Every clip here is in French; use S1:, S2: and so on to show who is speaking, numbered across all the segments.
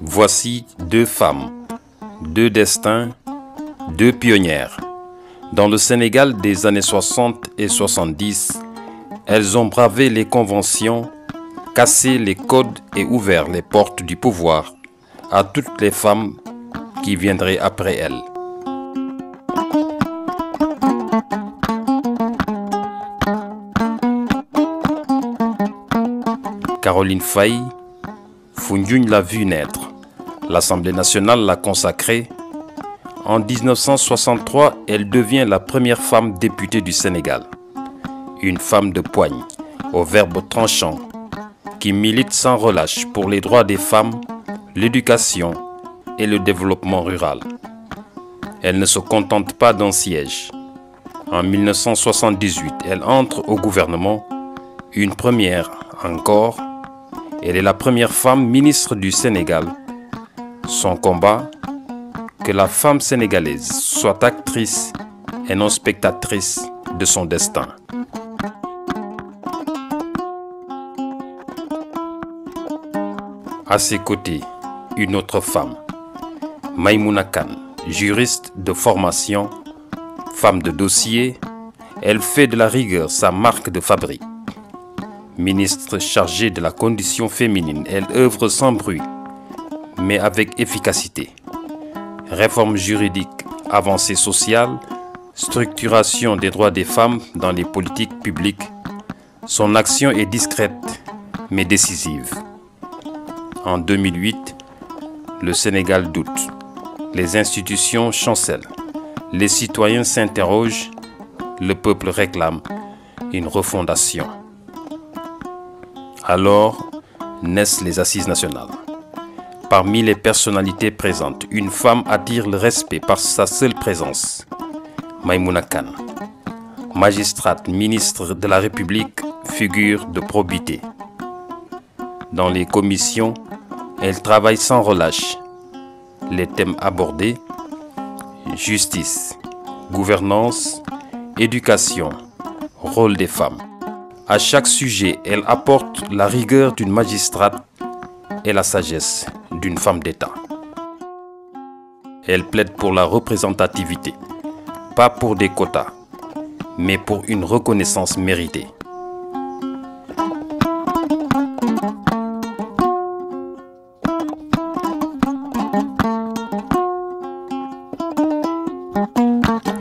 S1: Voici deux femmes, deux destins, deux pionnières. Dans le Sénégal des années 60 et 70, elles ont bravé les conventions, cassé les codes et ouvert les portes du pouvoir à toutes les femmes qui viendraient après elles. Caroline Faye, Foundiougne l'a vue naître. L'Assemblée nationale l'a consacrée. En 1963, elle devient la première femme députée du Sénégal. Une femme de poigne, au verbe tranchant, qui milite sans relâche pour les droits des femmes, l'éducation et le développement rural. Elle ne se contente pas d'un siège. En 1978, elle entre au gouvernement, une première encore. Elle est la première femme ministre du Sénégal. Son combat, que la femme sénégalaise soit actrice et non spectatrice de son destin. À ses côtés, une autre femme, Maïmouna Kane, juriste de formation, femme de dossier, elle fait de la rigueur sa marque de fabrique. Ministre chargée de la condition féminine, elle œuvre sans bruit, mais avec efficacité. Réforme juridique, avancée sociale, structuration des droits des femmes dans les politiques publiques. Son action est discrète, mais décisive. En 2008, le Sénégal doute. Les institutions chancellent. Les citoyens s'interrogent. Le peuple réclame une refondation. Alors naissent les Assises nationales. Parmi les personnalités présentes, une femme attire le respect par sa seule présence. Maïmouna Kane, magistrate, ministre de la République, figure de probité. Dans les commissions, elle travaille sans relâche. Les thèmes abordés, justice, gouvernance, éducation, rôle des femmes. À chaque sujet, elle apporte la rigueur d'une magistrate et la sagesse d'une femme d'État. Elle plaide pour la représentativité, pas pour des quotas, mais pour une reconnaissance méritée.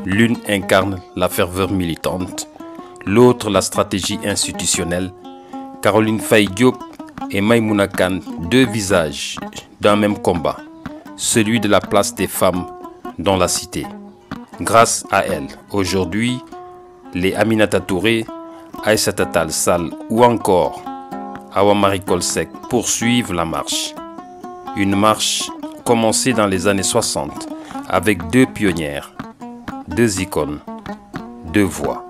S1: L'une incarne la ferveur militante, l'autre la stratégie institutionnelle. Caroline Faye Diop et Maïmouna Kane, deux visages d'un même combat, celui de la place des femmes dans la cité. Grâce à elles, aujourd'hui, les Aminata Touré, Aïssata Tall Sall ou encore Awa Marie Coll Seck poursuivent la marche. Une marche commencée dans les années 60 avec deux pionnières, deux icônes, deux voix.